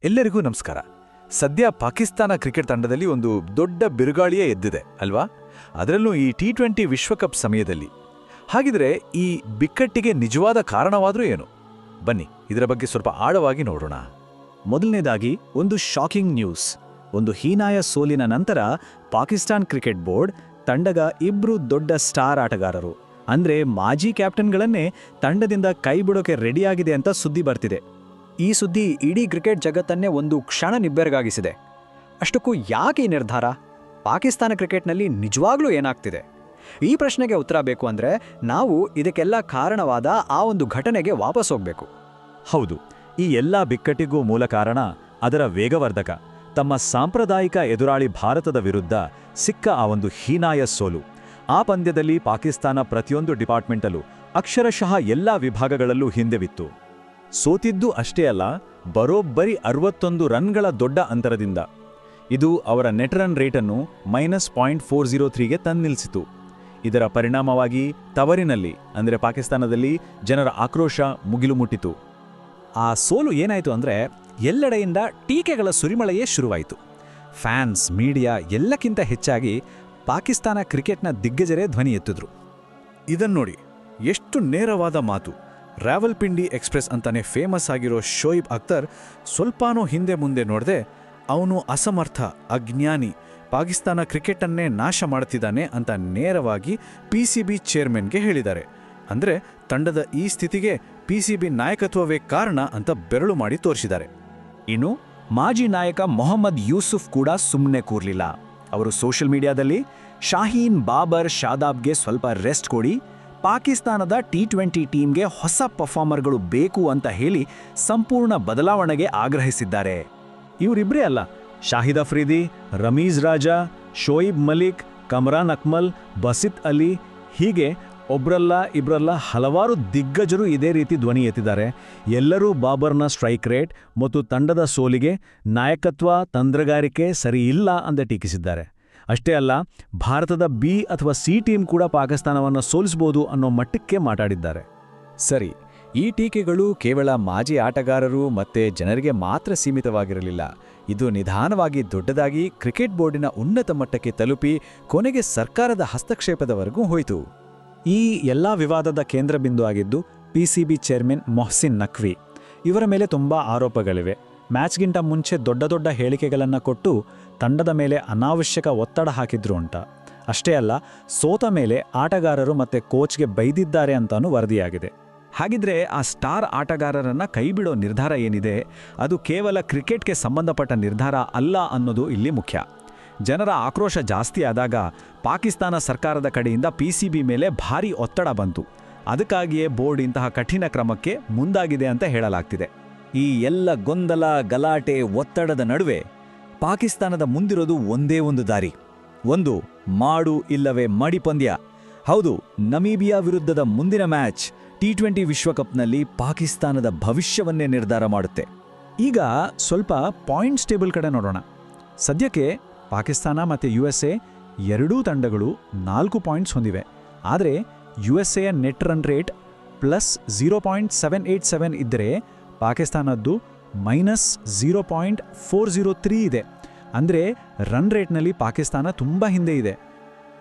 ಎಲ್ಲರಿಗೂ ನಮಸ್ಕಾರ. ಸದ್ಯ ಪಾಕಿಸ್ತಾನ ಕ್ರಿಕೆಟ್ ತಂಡದಲ್ಲಿ ಒಂದು ದೊಡ್ಡ ಬಿರುಗಾಳಿಯೇ ಎದ್ದಿದೆ ಅಲ್ವಾ? ಅದರಲ್ಲೂ ಈ T20 ವಿಶ್ವಕಪ್ ಸಮಯದಲ್ಲಿ. ಹಾಗಿದ್ರೆ ಈ ಬಿಕ್ಕಟ್ಟಿಗೆ ನಿಜವಾದ ಕಾರಣವಾದರೂ ಏನು? ಬನ್ನಿ ಇದರ ಬಗ್ಗೆ ಸ್ವಲ್ಪ ಆಳವಾಗಿ ನೋಡೋಣ. ಮೊದಲನೇದಾಗಿ ಒಂದು ಶಾಕಿಂಗ್ ನ್ಯೂಸ್. ಒಂದು ಹೀನಾಯ ಸೋಲಿನ ನಂತರ ಪಾಕಿಸ್ತಾನ್ ಕ್ರಿಕೆಟ್ ಬೋರ್ಡ್ ತಂಡಗ ಇಬ್ರು ದೊಡ್ಡ ಸ್ಟಾರ್ ಆಟಗಾರರು ಅಂದ್ರೆ ಮಾಜಿ ಕ್ಯಾಪ್ಟನ್ಗಳನ್ನೇ ತಂಡದಿಂದ ಕೈಬಿಡೋಕೆ ರೆಡಿಯಾಗಿದೆ ಅಂತ ಸುದ್ದಿ ಬರ್ತಿದೆ. ಈ ಸುದ್ದಿ ಇಡೀ ಕ್ರಿಕೆಟ್ ಜಗತ್ತನ್ನೇ ಒಂದು ಕ್ಷಣ ನಿಬ್ಬೆರಗಾಗಿಸಿದೆ. ಅಷ್ಟಕ್ಕೂ ಯಾಕೆ ಈ ನಿರ್ಧಾರ? ಪಾಕಿಸ್ತಾನ ಕ್ರಿಕೆಟ್ನಲ್ಲಿ ನಿಜವಾಗ್ಲೂ ಏನಾಗ್ತಿದೆ? ಈ ಪ್ರಶ್ನೆಗೆ ಉತ್ತರ ಬೇಕು ಅಂದ್ರೆ ನಾವು ಇದಕ್ಕೆಲ್ಲ ಕಾರಣವಾದ ಆ ಒಂದು ಘಟನೆಗೆ ವಾಪಸ್ ಹೋಗ್ಬೇಕು. ಹೌದು, ಈ ಎಲ್ಲ ಬಿಕ್ಕಟ್ಟಿಗೂ ಮೂಲ ಕಾರಣ ಅದರ ವೇಗವರ್ಧಕ. ತಮ್ಮ ಸಾಂಪ್ರದಾಯಿಕ ಎದುರಾಳಿ ಭಾರತದ ವಿರುದ್ಧ ಸಿಕ್ಕ ಆ ಒಂದು ಹೀನಾಯ ಸೋಲು. ಆ ಪಂದ್ಯದಲ್ಲಿ ಪಾಕಿಸ್ತಾನ ಪ್ರತಿಯೊಂದು ಡಿಪಾರ್ಟ್ಮೆಂಟಲ್ಲೂ ಅಕ್ಷರಶಃ ಎಲ್ಲ ವಿಭಾಗಗಳಲ್ಲೂ ಹಿಂದೆ ಬಿತ್ತು. ಸೋತಿದ್ದು ಅಷ್ಟೇ ಅಲ್ಲ, ಬರೋಬ್ಬರಿ 61 ರನ್ಗಳ ದೊಡ್ಡ ಅಂತರದಿಂದ. ಇದು ಅವರ ನೆಟ್ ರನ್ ರೇಟನ್ನು -0.403ಗೆ ತಂದಿಳಿಸಿತು. ಇದರ ಪರಿಣಾಮವಾಗಿ ತವರಿನಲ್ಲಿ ಅಂದರೆ ಪಾಕಿಸ್ತಾನದಲ್ಲಿ ಜನರ ಆಕ್ರೋಶ ಮುಗಿಲು ಮುಟ್ಟಿತು. ಆ ಸೋಲು ಏನಾಯಿತು ಅಂದರೆ ಎಲ್ಲೆಡೆಯಿಂದ ಟೀಕೆಗಳ ಸುರಿಮಳೆಯೇ ಶುರುವಾಯಿತು. ಫ್ಯಾನ್ಸ್, ಮೀಡಿಯಾ ಎಲ್ಲಕ್ಕಿಂತ ಹೆಚ್ಚಾಗಿ ಪಾಕಿಸ್ತಾನ ಕ್ರಿಕೆಟ್ನ ದಿಗ್ಗಜರೇ ಧ್ವನಿ ಎತ್ತಿದ್ರು. ಇದನ್ನೋಡಿ, ಎಷ್ಟು ನೇರವಾದ ಮಾತು. ರಾವಲ್ಪಿಂಡಿ ಎಕ್ಸ್‌ಪ್ರೆಸ್ ಅಂತಾನೆ ಫೇಮಸ್ ಆಗಿರೋ ಶೋಯಿಬ್ ಅಖ್ತರ್ ಸ್ವಲ್ಪಾನೂ ಹಿಂದೆ ಮುಂದೆ ನೋಡದೆ ಅವನು ಅಸಮರ್ಥ, ಅಜ್ಞಾನಿ, ಪಾಕಿಸ್ತಾನ ಕ್ರಿಕೆಟನ್ನೇ ನಾಶ ಮಾಡ್ತಿದ್ದಾನೆ ಅಂತ ನೇರವಾಗಿ PCB ಚೇರ್ಮನ್ಗೆ ಹೇಳಿದ್ದಾರೆ. ಅಂದ್ರೆ ತಂಡದ ಈ ಸ್ಥಿತಿಗೆ PCB ನಾಯಕತ್ವವೇ ಕಾರಣ ಅಂತ ಬೆರಳು ಮಾಡಿ ತೋರಿಸಿದ್ದಾರೆ. ಇನ್ನು ಮಾಜಿ ನಾಯಕ ಮೊಹಮ್ಮದ್ ಯೂಸುಫ್ ಕೂಡ ಸುಮ್ಮನೆ ಕೂರ್ಲಿಲ್ಲ. ಅವರು ಸೋಷಿಯಲ್ ಮೀಡಿಯಾದಲ್ಲಿ ಶಾಹೀನ್, ಬಾಬರ್, ಶಾದಾಬ್ಗೆ ಸ್ವಲ್ಪ ರೆಸ್ಟ್ ಕೊಡಿ, ಪಾಕಿಸ್ತಾನದ T20 ಟೀಮ್ಗೆ ಹೊಸ ಪರ್ಫಾರ್ಮರ್ಗಳು ಬೇಕು ಅಂತ ಹೇಳಿ ಸಂಪೂರ್ಣ ಬದಲಾವಣೆಗೆ ಆಗ್ರಹಿಸಿದ್ದಾರೆ. ಇವರಿಬ್ಬರೇ ಅಲ್ಲ, ಶಾಹಿದ್ ಅಫ್ರಿದಿ, ರಮೀಜ್ ರಾಜಾ, ಶೋಯಿಬ್ ಮಲಿಕ್, ಕಮ್ರಾನ್ ಅಕ್ಮಲ್, ಬಸಿತ್ ಅಲಿ, ಹೀಗೆ ಒಬ್ರಲ್ಲ ಇಬ್ರಲ್ಲ ಹಲವಾರು ದಿಗ್ಗಜರು ಇದೇ ರೀತಿ ಧ್ವನಿ ಎತ್ತಿದ್ದಾರೆ. ಎಲ್ಲರೂ ಬಾಬರ್ನ ಸ್ಟ್ರೈಕ್ ರೇಟ್ ಮತ್ತು ತಂಡದ ಸೋಲಿಗೆ ನಾಯಕತ್ವ, ತಂತ್ರಗಾರಿಕೆ ಸರಿಯಿಲ್ಲ ಅಂತ ಟೀಕಿಸಿದ್ದಾರೆ. ಅಷ್ಟೇ ಅಲ್ಲ, ಭಾರತದ B ಅಥವಾ C ಟೀಮ್ ಕೂಡ ಪಾಕಿಸ್ತಾನವನ್ನು ಸೋಲಿಸಬಹುದು ಅನ್ನೋ ಮಟ್ಟಕ್ಕೆ ಮಾತಾಡಿದ್ದಾರೆ. ಸರಿ, ಈ ಟೀಕೆಗಳು ಕೇವಲ ಮಾಜಿ ಆಟಗಾರರು ಮತ್ತೆ ಜನರಿಗೆ ಮಾತ್ರ ಸೀಮಿತವಾಗಿರಲಿಲ್ಲ. ಇದು ನಿಧಾನವಾಗಿ ದೊಡ್ಡದಾಗಿ ಕ್ರಿಕೆಟ್ ಬೋರ್ಡಿನ ಉನ್ನತ ಮಟ್ಟಕ್ಕೆ ತಲುಪಿ ಕೊನೆಗೆ ಸರ್ಕಾರದ ಹಸ್ತಕ್ಷೇಪದವರೆಗೂ ಹೋಯಿತು. ಈ ಎಲ್ಲ ವಿವಾದದ ಕೇಂದ್ರ ಬಿಂದು ಆಗಿದ್ದು PCB ಚೇರ್ಮನ್ ಮೊಹಸಿನ್ ನಖ್ವಿ. ಇವರ ಮೇಲೆ ತುಂಬಾ ಆರೋಪಗಳಿವೆ. ಮ್ಯಾಚ್ಗಿಂತ ಮುಂಚೆ ದೊಡ್ಡ ದೊಡ್ಡ ಹೇಳಿಕೆಗಳನ್ನು ಕೊಟ್ಟು ತಂಡದ ಮೇಲೆ ಅನಾವಶ್ಯಕ ಒತ್ತಡ ಹಾಕಿದ್ರು ಅಂತ. ಅಷ್ಟೇ ಅಲ್ಲ, ಸೋತ ಮೇಲೆ ಆಟಗಾರರು ಮತ್ತೆ ಕೋಚ್ಗೆ ಬೈದಿದ್ದಾರೆ ಅಂತಾನೂ ವರದಿಯಾಗಿದೆ. ಹಾಗಿದ್ರೆ ಆ ಸ್ಟಾರ್ ಆಟಗಾರರನ್ನ ಕೈಬಿಡೋ ನಿರ್ಧಾರ ಏನಿದೆ, ಅದು ಕೇವಲ ಕ್ರಿಕೆಟ್ಗೆ ಸಂಬಂಧಪಟ್ಟ ನಿರ್ಧಾರ ಅಲ್ಲ ಅನ್ನೋದು ಇಲ್ಲಿ ಮುಖ್ಯ. ಜನರ ಆಕ್ರೋಶ ಜಾಸ್ತಿ ಆದಾಗ ಪಾಕಿಸ್ತಾನ ಸರ್ಕಾರದ ಕಡೆಯಿಂದ PCB ಮೇಲೆ ಭಾರೀ ಒತ್ತಡ ಬಂತು. ಅದಕ್ಕಾಗಿಯೇ ಬೋರ್ಡ್ ಇಂತಹ ಕಠಿಣ ಕ್ರಮಕ್ಕೆ ಮುಂದಾಗಿದೆ ಅಂತ ಹೇಳಲಾಗ್ತಿದೆ. ಈ ಎಲ್ಲ ಗೊಂದಲ, ಗಲಾಟೆ, ಒತ್ತಡದ ನಡುವೆ ಪಾಕಿಸ್ತಾನದ ಮುಂದಿರೋದು ಒಂದೇ ಒಂದು ದಾರಿ. ಒಂದು ಮಾಡು ಇಲ್ಲವೇ ಮಡಿ ಪಂದ್ಯ. ಹೌದು, ನಮೀಬಿಯಾ ವಿರುದ್ಧದ ಮುಂದಿನ ಮ್ಯಾಚ್ T20 ವಿಶ್ವಕಪ್ನಲ್ಲಿ ಪಾಕಿಸ್ತಾನದ ಭವಿಷ್ಯವನ್ನೇ ನಿರ್ಧಾರ ಮಾಡುತ್ತೆ. ಈಗ ಸ್ವಲ್ಪ ಪಾಯಿಂಟ್ಸ್ ಟೇಬಲ್ ಕಡೆ ನೋಡೋಣ. ಸದ್ಯಕ್ಕೆ ಪಾಕಿಸ್ತಾನ ಮತ್ತು USA ಎರಡೂ ತಂಡಗಳು 4 ಪಾಯಿಂಟ್ಸ್ ಹೊಂದಿವೆ. ಆದರೆ USA ನೆಟ್ ರನ್ ರೇಟ್ +0.787 ಇದ್ದರೆ ಪಾಕಿಸ್ತಾನದ್ದು -0.403 ಇದೆ. ಅಂದರೆ ರನ್ ರೇಟ್ನಲ್ಲಿ ಪಾಕಿಸ್ತಾನ ತುಂಬ ಹಿಂದೆ ಇದೆ.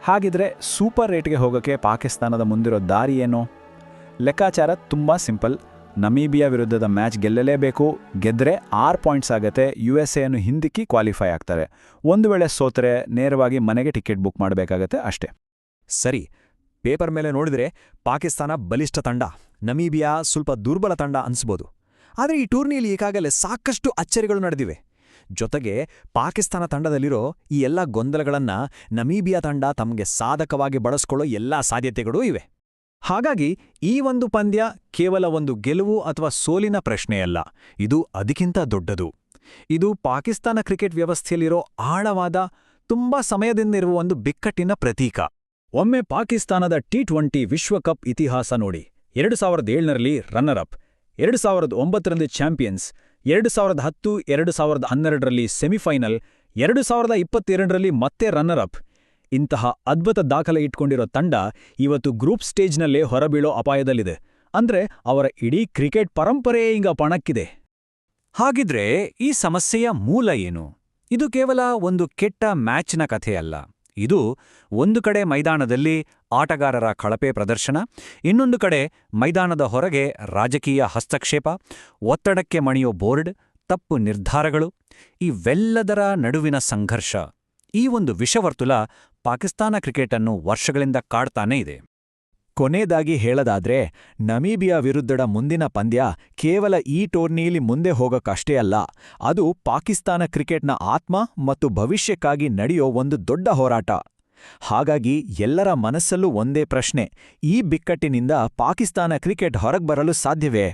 ಹಾಗಿದ್ರೆ ಸೂಪರ್ ರೇಟ್ಗೆ ಹೋಗೋಕ್ಕೆ ಪಾಕಿಸ್ತಾನದ ಮುಂದಿರೋ ದಾರಿ ಏನು? ಲೆಕ್ಕಾಚಾರ ತುಂಬ ಸಿಂಪಲ್. ನಮೀಬಿಯಾ ವಿರುದ್ಧದ ಮ್ಯಾಚ್ ಗೆಲ್ಲಲೇಬೇಕು. ಗೆದ್ದರೆ 6 ಪಾಯಿಂಟ್ಸ್ ಆಗುತ್ತೆ. USA ಹಿಂದಿಕ್ಕಿ ಕ್ವಾಲಿಫೈ ಆಗ್ತಾರೆ. ಒಂದು ವೇಳೆ ಸೋತರೆ ನೇರವಾಗಿ ಮನೆಗೆ ಟಿಕೆಟ್ ಬುಕ್ ಮಾಡಬೇಕಾಗತ್ತೆ ಅಷ್ಟೇ. ಸರಿ, ಪೇಪರ್ ಮೇಲೆ ನೋಡಿದ್ರೆ ಪಾಕಿಸ್ತಾನ ಬಲಿಷ್ಠ ತಂಡ, ನಮೀಬಿಯಾ ಸ್ವಲ್ಪ ದುರ್ಬಲ ತಂಡ ಅನ್ಸ್ಬೋದು. ಆದರೆ ಈ ಟೂರ್ನಿಯಲ್ಲಿ ಈಗಾಗಲೇ ಸಾಕಷ್ಟು ಅಚ್ಚರಿಗಳು ನಡೆದಿವೆ. ಜೊತೆಗೆ ಪಾಕಿಸ್ತಾನ ತಂಡದಲ್ಲಿರೋ ಈ ಎಲ್ಲ ಗೊಂದಲಗಳನ್ನು ನಮೀಬಿಯಾ ತಂಡ ತಮಗೆ ಸಾಧಕವಾಗಿ ಬಳಸ್ಕೊಳ್ಳೋ ಎಲ್ಲ ಸಾಧ್ಯತೆಗಳೂ ಇವೆ. ಹಾಗಾಗಿ ಈ ಒಂದು ಪಂದ್ಯ ಕೇವಲ ಒಂದು ಗೆಲುವು ಅಥವಾ ಸೋಲಿನ ಪ್ರಶ್ನೆಯಲ್ಲ, ಇದು ಅದಕ್ಕಿಂತ ದೊಡ್ಡದು. ಇದು ಪಾಕಿಸ್ತಾನ ಕ್ರಿಕೆಟ್ ವ್ಯವಸ್ಥೆಯಲ್ಲಿರೋ ಆಳವಾದ, ತುಂಬಾ ಸಮಯದಿಂದಿರುವ ಒಂದು ಬಿಕ್ಕಟ್ಟಿನ ಪ್ರತೀಕ. ಒಮ್ಮೆ ಪಾಕಿಸ್ತಾನದ T20 ವಿಶ್ವಕಪ್ ಇತಿಹಾಸ ನೋಡಿ. 2007ರಲ್ಲಿ ರನ್ನರ್ ಅಪ್, 2009ರಲ್ಲಿ ಚಾಂಪಿಯನ್ಸ್, 2010, 2012ರಲ್ಲಿ ಸೆಮಿಫೈನಲ್, 2022ರಲ್ಲಿ ಮತ್ತೆ ರನ್ನರ್ ಅಪ್. ಇಂತಹ ಅದ್ಭುತ ದಾಖಲೆ ಇಟ್ಕೊಂಡಿರೋ ತಂಡ ಇವತ್ತು ಗ್ರೂಪ್ ಸ್ಟೇಜ್ನಲ್ಲೇ ಹೊರಬೀಳೋ ಅಪಾಯದಲ್ಲಿದೆ. ಅಂದ್ರೆ ಅವರ ಇಡೀ ಕ್ರಿಕೆಟ್ ಪರಂಪರೆಯೇ ಈಗ ಪಣಕ್ಕಿದೆ. ಹಾಗಿದ್ರೆ ಈ ಸಮಸ್ಯೆಯ ಮೂಲ ಏನು? ಇದು ಕೇವಲ ಒಂದು ಕೆಟ್ಟ ಮ್ಯಾಚ್ನ ಕಥೆಯಲ್ಲ. ಇದು ಒಂದು ಕಡೆ ಮೈದಾನದಲ್ಲಿ ಆಟಗಾರರ ಕಳಪೆ ಪ್ರದರ್ಶನ, ಇನ್ನೊಂದು ಕಡೆ ಮೈದಾನದ ಹೊರಗೆ ರಾಜಕೀಯ ಹಸ್ತಕ್ಷೇಪ, ಒತ್ತಡಕ್ಕೆ ಮಣಿಯೋ ಬೋರ್ಡ್, ತಪ್ಪು ನಿರ್ಧಾರಗಳು, ಇವೆಲ್ಲದರ ನಡುವಿನ ಸಂಘರ್ಷ. ಈ ಒಂದು ವಿಷವರ್ತುಲ ಪಾಕಿಸ್ತಾನ ಕ್ರಿಕೆಟನ್ನು ವರ್ಷಗಳಿಂದ ಕಾಡ್ತಾನೇ ಇದೆ. ಕೊನೆಯದಾಗಿ ಹೇಳದಾದ್ರೆ, ನಮೀಬಿಯಾ ವಿರುದ್ಧದ ಮುಂದಿನ ಪಂದ್ಯ ಕೇವಲ ಈ ಟೂರ್ನಿಯಲ್ಲಿ ಮುಂದೆ ಹೋಗೋಕ್ಕಷ್ಟೇ ಅಲ್ಲ, ಅದು ಪಾಕಿಸ್ತಾನ ಕ್ರಿಕೆಟ್ನ ಆತ್ಮ ಮತ್ತು ಭವಿಷ್ಯಕ್ಕಾಗಿ ನಡೆಯೋ ಒಂದು ದೊಡ್ಡ ಹೋರಾಟ. ಹಾಗಾಗಿ ಎಲ್ಲರ ಮನಸ್ಸಲ್ಲೂ ಒಂದೇ ಪ್ರಶ್ನೆ: ಈ ಬಿಕ್ಕಟ್ಟಿನಿಂದ ಪಾಕಿಸ್ತಾನ ಕ್ರಿಕೆಟ್ ಹೊರಗ್ಬರಲು ಸಾಧ್ಯವೇ?